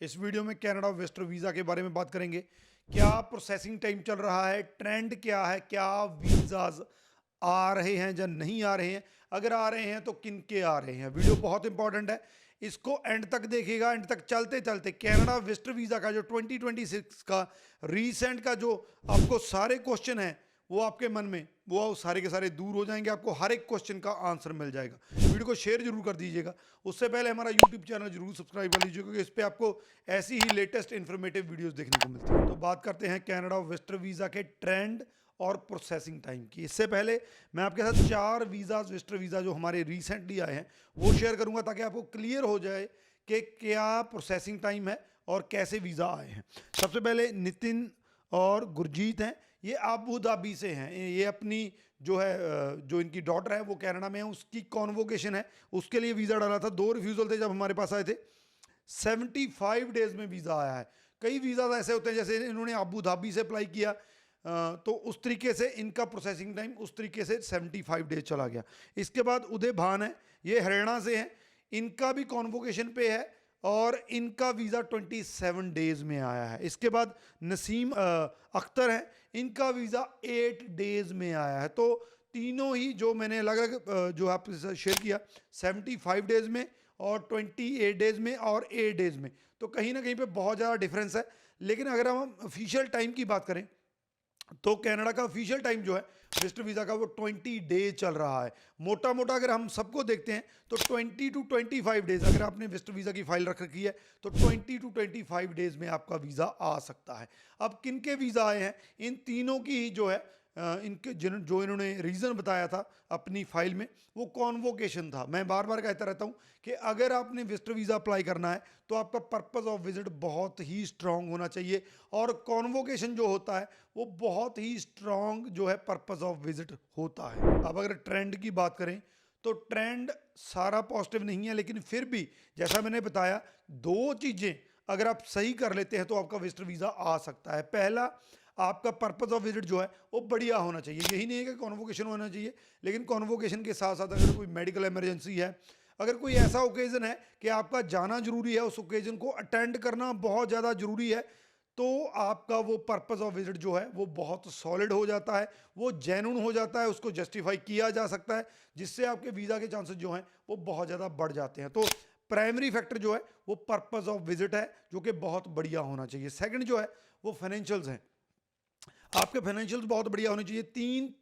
इस वीडियो में Canada visitor visa के बारे में बात करेंगे। क्या प्रोसेसिंग टाइम चल रहा है, ट्रेंड क्या है, क्या वीज़ाज आ रहे हैं या नहीं आ रहे हैं, अगर आ रहे हैं तो किन के आ रहे हैं। वीडियो बहुत इंपॉर्टेंट है, इसको एंड तक देखिएगा। एंड तक चलते चलते कनाडा विजिटर वीज़ा का जो 2026 का रीसेंट का जो आपको सारे क्वेश्चन हैं वो आपके मन में वो सारे के सारे दूर हो जाएंगे। आपको हर एक क्वेश्चन का आंसर मिल जाएगा। वीडियो को शेयर जरूर कर दीजिएगा। उससे पहले हमारा यूट्यूब चैनल जरूर सब्सक्राइब कर लीजिए, क्योंकि इस पे आपको ऐसी ही लेटेस्ट इन्फॉर्मेटिव वीडियोस देखने को मिलती है। तो बात करते हैं कनाडा विजिटर वीज़ा के ट्रेंड और प्रोसेसिंग टाइम की। इससे पहले मैं आपके साथ 4 वीज़ाज विजिटर वीज़ा जो हमारे रिसेंटली आए हैं वो शेयर करूंगा, ताकि आपको क्लियर हो जाए कि क्या प्रोसेसिंग टाइम है और कैसे वीज़ा आए हैं। सबसे पहले नितिन और गुरजीत हैं, ये अबू धाबी से हैं। ये अपनी जो है जो इनकी डॉटर है वो कनाडा में है, उसकी कॉन्वोकेशन है, उसके लिए वीज़ा डाला था। 2 रिफ्यूज़ल थे जब हमारे पास आए थे। 75 डेज में वीज़ा आया है। कई वीज़ा ऐसे होते हैं, जैसे इन्होंने अबू धाबी से अप्लाई किया तो उस तरीके से इनका प्रोसेसिंग टाइम उस तरीके से 75 डेज चला गया। इसके बाद उदय भान है, ये हरियाणा से हैं, इनका भी कॉन्वोकेशन पे है और इनका वीज़ा 27 डेज में आया है। इसके बाद नसीम अख्तर है, इनका वीज़ा 8 डेज में आया है। तो तीनों ही जो मैंने अलग अलग जो आपके साथ शेयर किया, 75 डेज में और 28 डेज में और 8 डेज में, तो कहीं ना कहीं पे बहुत ज़्यादा डिफरेंस है। लेकिन अगर हम ऑफिशियल टाइम की बात करें तो कनाडा का ऑफिशियल टाइम जो है विजिटर वीज़ा का वो 20 डेज चल रहा है। मोटा मोटा अगर हम सबको देखते हैं तो 20 टू 25 डेज, अगर आपने विजिटर वीज़ा की फाइल रख रखी है तो 20 टू 25 डेज में आपका वीज़ा आ सकता है। अब किन के वीज़ा आए हैं, इन तीनों की ही जो है इनके जो इन्होंने रीज़न बताया था अपनी फाइल में, वो कॉन्वोकेशन था। मैं बार बार कहता रहता हूँ कि अगर आपने विजिटर वीज़ा अप्लाई करना है तो आपका पर्पस ऑफ विजिट बहुत ही स्ट्रांग होना चाहिए, और कॉन्वोकेशन जो होता है वो बहुत ही स्ट्रांग जो है पर्पस ऑफ विजिट होता है। अब अगर ट्रेंड की बात करें तो ट्रेंड सारा पॉजिटिव नहीं है, लेकिन फिर भी जैसा मैंने बताया, 2 चीज़ें अगर आप सही कर लेते हैं तो आपका विजिटर वीज़ा आ सकता है। पहला, आपका पर्पस ऑफ विजिट जो है वो बढ़िया होना चाहिए। यही नहीं है कि कॉन्वोकेशन होना चाहिए, लेकिन कॉन्वोकेशन के साथ साथ अगर कोई मेडिकल इमरजेंसी है, अगर कोई ऐसा ओकेजन है कि आपका जाना जरूरी है, उस ओकेजन को अटेंड करना बहुत ज़्यादा जरूरी है, तो आपका वो पर्पस ऑफ विजिट जो है वो बहुत सॉलिड हो जाता है, वो जेन्युइन हो जाता है, उसको जस्टिफाई किया जा सकता है, जिससे आपके वीज़ा के चांसेस जो हैं वो बहुत ज़्यादा बढ़ जाते हैं। तो प्राइमरी फैक्टर जो है वो पर्पस ऑफ विजिट है, जो कि बहुत बढ़िया होना चाहिए। सेकंड जो है वो फाइनेंशियल्स हैं। आपके फाइनेंशियल्स बहुत बढ़िया होने चाहिए। 3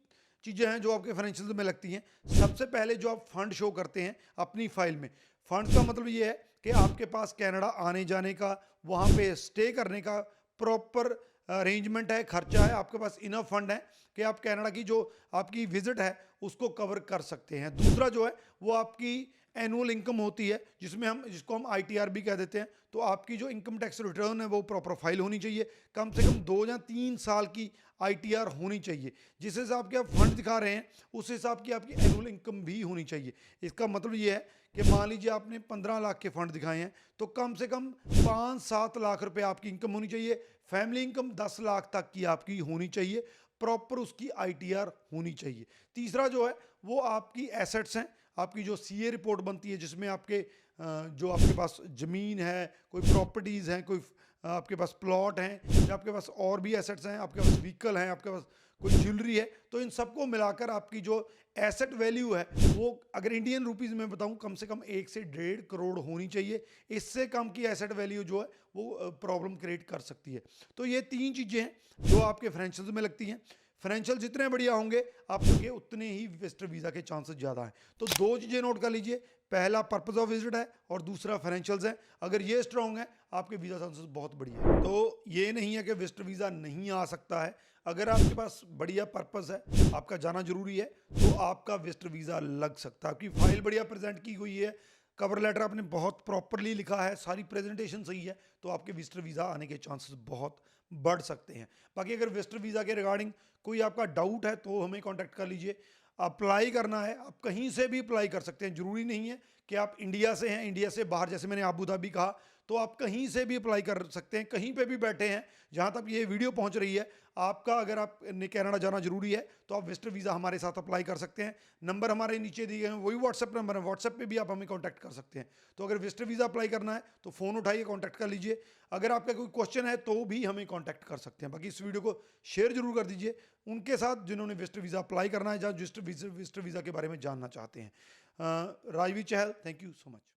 चीज़ें हैं जो आपके फाइनेंशियल्स में लगती हैं। सबसे पहले जो आप फंड शो करते हैं अपनी फाइल में, फंड का मतलब ये है कि आपके पास कनाडा आने जाने का, वहाँ पे स्टे करने का प्रॉपर अरेंजमेंट है, खर्चा है, आपके पास इनफ फंड है कि आप कनाडा की जो आपकी विजिट है उसको कवर कर सकते हैं। दूसरा जो है वो आपकी एनुअल इनकम होती है, जिसको हम ITR भी कह देते हैं। तो आपकी जो इनकम टैक्स रिटर्न है वो प्रॉपर फाइल होनी चाहिए, कम से कम 2 या 3 साल की ITR होनी चाहिए। जिस हिसाब के आप फंड दिखा रहे हैं उस हिसाब की आपकी एनुअल इनकम भी होनी चाहिए। इसका मतलब ये है कि मान लीजिए आपने 15 लाख के फंड दिखाए हैं तो कम से कम 5-7 लाख रुपए आपकी इनकम होनी चाहिए। फैमिली इनकम 10 लाख तक की आपकी होनी चाहिए, प्रॉपर उसकी ITR होनी चाहिए। तीसरा जो है वो आपकी एसेट्स हैं, आपकी जो CA रिपोर्ट बनती है, जिसमें आपके जो आपके पास ज़मीन है, कोई प्रॉपर्टीज़ हैं, कोई आपके पास प्लॉट हैं, या आपके पास और भी एसेट्स हैं, आपके पास व्हीकल हैं, आपके पास कोई ज्वेलरी है, तो इन सबको मिलाकर आपकी जो एसेट वैल्यू है वो अगर इंडियन रुपीज़ में बताऊं, कम से कम 1 से 1.5 करोड़ होनी चाहिए। इससे कम की एसेट वैल्यू जो है वो प्रॉब्लम क्रिएट कर सकती है। तो ये 3 चीज़ें हैं जो आपके फाइनेंशियल्स में लगती हैं। फाइनेंशियल जितने बढ़िया होंगे आपके उतने ही विजिटर वीज़ा के चांसेस ज़्यादा हैं। तो 2 चीज़ें नोट कर लीजिए, पहला पर्पस ऑफ विजिट है और दूसरा फाइनेंशियल्स है। अगर ये स्ट्रांग है आपके वीज़ा चांसेस बहुत बढ़िया है। तो ये नहीं है कि विजिटर वीज़ा नहीं आ सकता है। अगर आपके पास बढ़िया पर्पस है, आपका जाना जरूरी है, तो आपका विजिटर वीज़ा लग सकता है। आपकी फाइल बढ़िया प्रेजेंट की हुई है, कवर लेटर आपने बहुत प्रॉपरली लिखा है, सारी प्रेजेंटेशन सही है, तो आपके विजिटर वीज़ा आने के चांसेस बहुत बढ़ सकते हैं। बाकी अगर विजिटर वीज़ा के रिगार्डिंग कोई आपका डाउट है तो हमें कांटेक्ट कर लीजिए। अप्लाई करना है, आप कहीं से भी अप्लाई कर सकते हैं, ज़रूरी नहीं है कि आप इंडिया से हैं। इंडिया से बाहर, जैसे मैंने अबू धाबी कहा, तो आप कहीं से भी अप्लाई कर सकते हैं, कहीं पे भी बैठे हैं, जहां तक ये वीडियो पहुंच रही है आपका, अगर आप कनाडा जाना जरूरी है तो आप विजिटर वीज़ा हमारे साथ अप्लाई कर सकते हैं। नंबर हमारे नीचे दिए गए हैं, वही व्हाट्सएप नंबर है, व्हाट्सएप पे भी आप हमें कॉन्टैक्ट कर सकते हैं। तो अगर विजिटर वीज़ा अप्लाई करना है तो फ़ोन उठाइए, कॉन्टैक्ट कर लीजिए। अगर आपका कोई क्वेश्चन है तो भी हमें कॉन्टैक्ट कर सकते हैं। बाकी इस वीडियो को शेयर जरूर कर दीजिए उनके साथ जिन्होंने विजिटर वीज़ा अप्लाई करना है, या विजिटर वीज़ा के बारे में जानना चाहते हैं। राजवीर चहल, थैंक यू सो मच।